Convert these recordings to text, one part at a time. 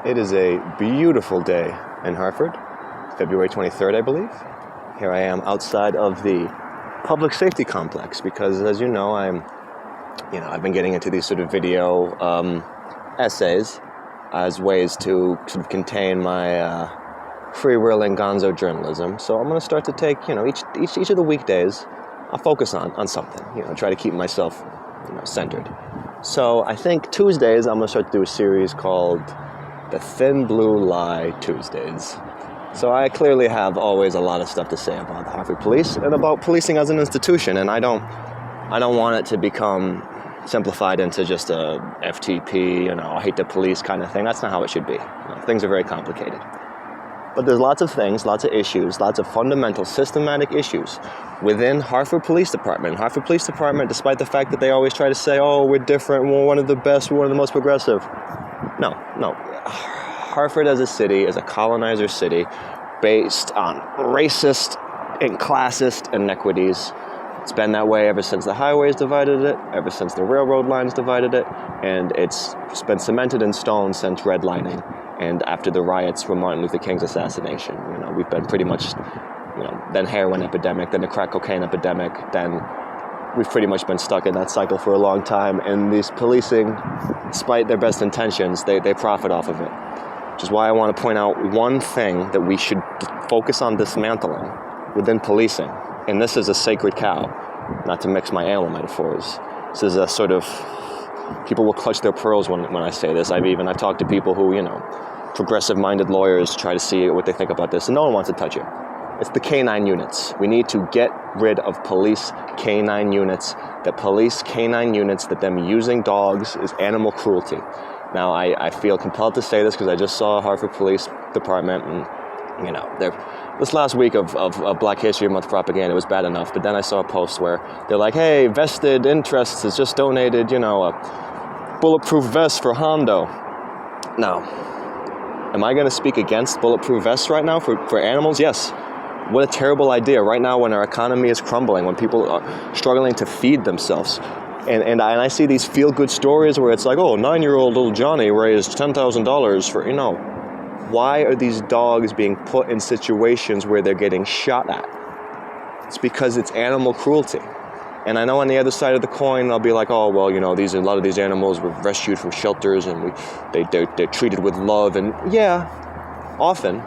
It is a beautiful day in Hartford, February 23rd, I believe. Here I am outside of the public safety complex because, as you know, I've been getting into these sort of video essays as ways to sort of contain my free-wheeling gonzo journalism. So I'm going to start to take, each of the weekdays, I'll focus on something, try to keep myself, centered. So I think Tuesdays, I'm going to start to do a series called The Thin Blue Lie Tuesdays. So I clearly have always a lot of stuff to say about the Hartford Police and about policing as an institution, and I don't want it to become simplified into just a FTP, I hate the police kind of thing. That's not how it should be. Things are very complicated. But there's lots of things, lots of issues, lots of fundamental, systematic issues within Hartford Police Department. Hartford Police Department, despite the fact that they always try to say, oh, we're different, we're one of the best, we're one of the most progressive. No. Hartford as a city is a colonizer city based on racist and classist inequities. It's been that way ever since the highways divided it, ever since the railroad lines divided it, and it's been cemented in stone since redlining. And after the riots from Martin Luther King's assassination, we've been pretty much, then heroin epidemic, then the crack cocaine epidemic, then we've pretty much been stuck in that cycle for a long time. And these policing, despite their best intentions, they profit off of it. Which is why I want to point out one thing that we should focus on dismantling within policing. And this is a sacred cow, not to mix my animal metaphors. This is a sort of, people will clutch their pearls when I say this. I've talked to people who, progressive-minded lawyers try to see what they think about this, and no one wants to touch it. It's the canine units. We need to get rid of police canine units. The police canine units, that them using dogs is animal cruelty. Now, I feel compelled to say this because I just saw Hartford Police Department, and, this last week of Black History Month propaganda was bad enough, but then I saw a post where they're like, hey, Vested Interests has just donated, a bulletproof vest for Hondo. Now, am I going to speak against bulletproof vests right now for animals? Yes. What a terrible idea right now when our economy is crumbling, when people are struggling to feed themselves. And I see these feel-good stories where it's like, oh, 9-year-old little Johnny raised $10,000 for, why are these dogs being put in situations where they're getting shot at? It's because it's animal cruelty. And I know on the other side of the coin, I'll be like, oh, well, a lot of these animals were rescued from shelters and they're treated with love. And yeah, often.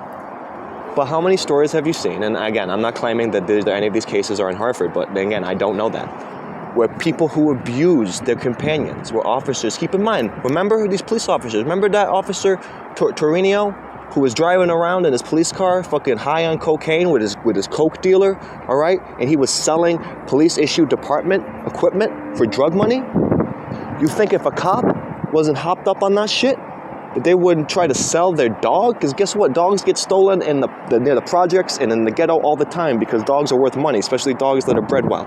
But how many stories have you seen? And again, I'm not claiming that any of these cases are in Hartford, but again, I don't know that. Where people who abuse their companions, where officers, keep in mind, remember these police officers, remember that officer Torino who was driving around in his police car fucking high on cocaine with his coke dealer, all right? And he was selling police-issued department equipment for drug money? You think if a cop wasn't hopped up on that shit, that they wouldn't try to sell their dog? Because guess what? Dogs get stolen in near the projects and in the ghetto all the time because dogs are worth money, especially dogs that are bred well.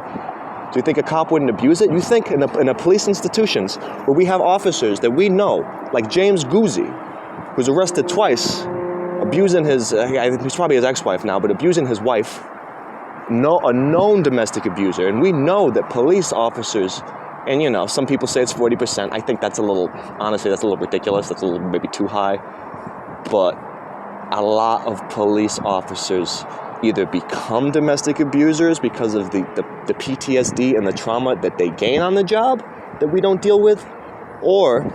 Do you think a cop wouldn't abuse it? You think in the police institutions where we have officers that we know, like James Guzzi, who's arrested twice, abusing he's probably his ex-wife now, but abusing his wife, a known domestic abuser, and we know that police officers, and some people say it's 40%, I think that's honestly, that's a little ridiculous, that's a little maybe too high, but a lot of police officers either become domestic abusers because of the PTSD and the trauma that they gain on the job that we don't deal with, or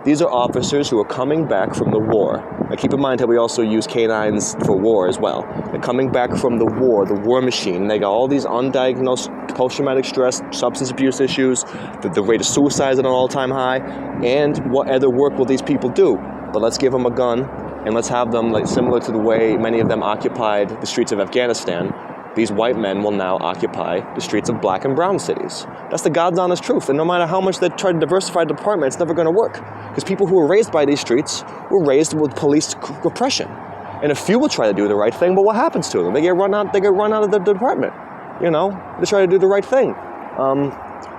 these are officers who are coming back from the war. Now keep in mind how we also use canines for war as well. They're coming back from the war machine. They got all these undiagnosed post-traumatic stress, substance abuse issues, the rate of suicide is at an all-time high, and what other work will these people do? But let's give them a gun, and let's have them, like similar to the way many of them occupied the streets of Afghanistan, these white men will now occupy the streets of black and brown cities. That's the God's honest truth. And no matter how much they try to diversify the department, it's never going to work. Because people who were raised by these streets were raised with police repression. And a few will try to do the right thing, but what happens to them? They get run out of the department. They try to do the right thing.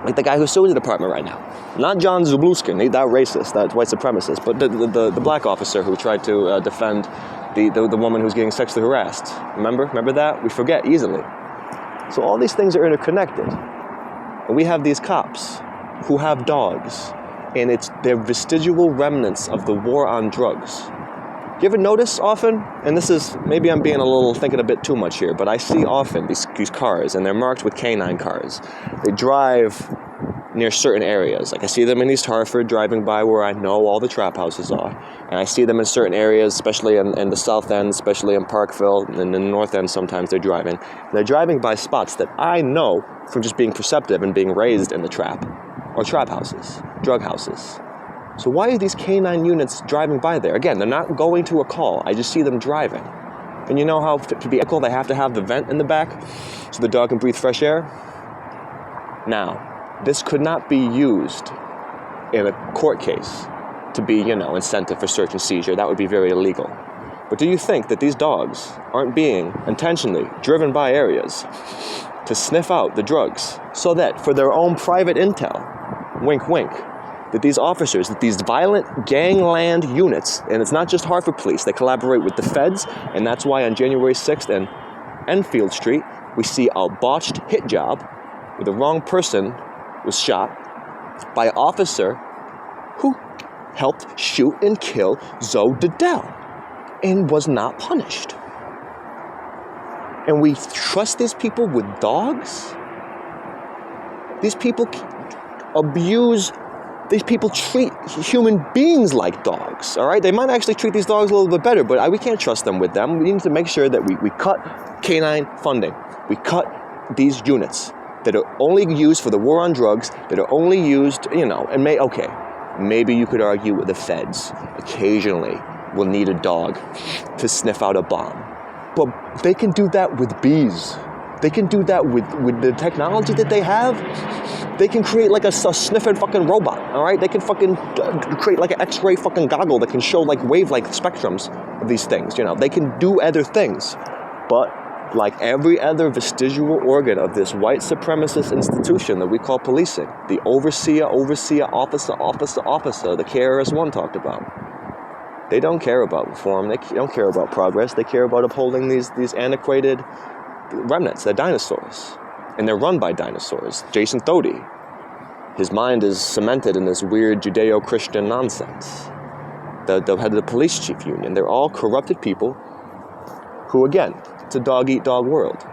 Like the guy who's suing the department right now. Not John Zabluskin, he's that racist, that white supremacist, but the black officer who tried to defend the woman who's getting sexually harassed. Remember that? We forget easily. So all these things are interconnected. And we have these cops who have dogs, and they're vestigial remnants of the war on drugs. You ever notice often, and this is, maybe I'm thinking a bit too much here, but I see often these cars, and they're marked with canine cars. They drive near certain areas. Like I see them in East Hartford driving by where I know all the trap houses are. And I see them in certain areas, especially in the south end, especially in Parkville, and in the north end sometimes they're driving. They're driving by spots that I know from just being perceptive and being raised in the trap, or trap houses, drug houses. So why are these canine units driving by there? Again, they're not going to a call. I just see them driving. And you know how to be ethical, they have to have the vent in the back so the dog can breathe fresh air? Now, this could not be used in a court case to be, incentive for search and seizure. That would be very illegal. But do you think that these dogs aren't being intentionally driven by areas to sniff out the drugs so that for their own private intel, wink, wink, that these officers, that these violent gangland units, and it's not just Hartford Police, they collaborate with the feds, and that's why on January 6th and Enfield Street, we see a botched hit job where the wrong person was shot by an officer who helped shoot and kill Zoe Didell and was not punished. And we trust these people with dogs? These people abuse, these people treat human beings like dogs, all right? They might actually treat these dogs a little bit better, but we can't trust them with them. We need to make sure that we cut canine funding. We cut these units that are only used for the war on drugs, that are only used, and maybe you could argue with the feds occasionally will need a dog to sniff out a bomb. But they can do that with bees. They can do that with the technology that they have. They can create like a sniffing fucking robot, all right? They can fucking create like an X-ray fucking goggle that can show like wave-like spectrums of these things, They can do other things. But like every other vestigial organ of this white supremacist institution that we call policing, the overseer, officer, the KRS-One talked about, they don't care about reform. They don't care about progress. They care about upholding these antiquated remnants. They're dinosaurs. And they're run by dinosaurs. Jason Thodey, his mind is cemented in this weird Judeo-Christian nonsense. The head of the police chief union, they're all corrupted people who, again, it's a dog-eat-dog world.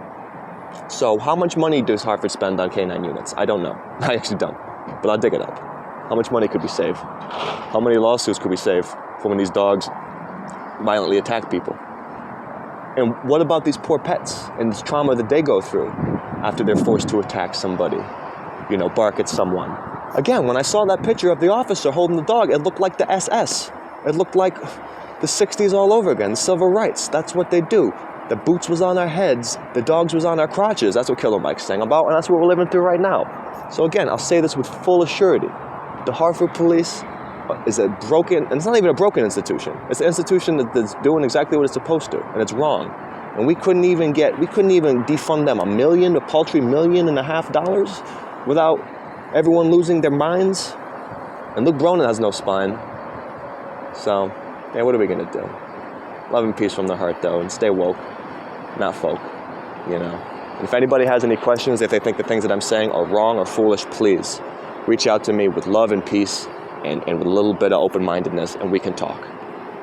So how much money does Hartford spend on canine units? I don't know. I actually don't. But I'll dig it up. How much money could we save? How many lawsuits could we save for when these dogs violently attack people? And what about these poor pets and this trauma that they go through after they're forced to attack somebody, bark at someone? Again, when I saw that picture of the officer holding the dog, it looked like the SS. It looked like the 60s all over again, civil rights. That's what they do. The boots was on our heads, the dogs was on our crotches. That's what Killer Mike sang about, and that's what we're living through right now. So again, I'll say this with full assurity. The Hartford Police is a broken, and it's not even a broken institution. It's an institution that's doing exactly what it's supposed to, and it's wrong. And we couldn't even defund them a paltry $1.5 million without everyone losing their minds. And Luke Bronin has no spine. So, what are we gonna do? Love and peace from the heart, though, and stay woke, not folk, And if anybody has any questions, if they think the things that I'm saying are wrong or foolish, please reach out to me with love and peace and with a little bit of open-mindedness, and we can talk.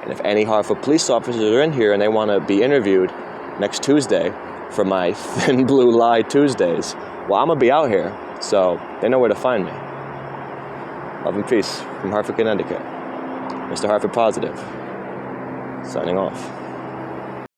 And if any Hartford police officers are in here and they want to be interviewed next Tuesday for my Thin Blue Lie Tuesdays, well, I'm going to be out here, so they know where to find me. Love and peace from Hartford, Connecticut. Mr. Hartford Positive, signing off.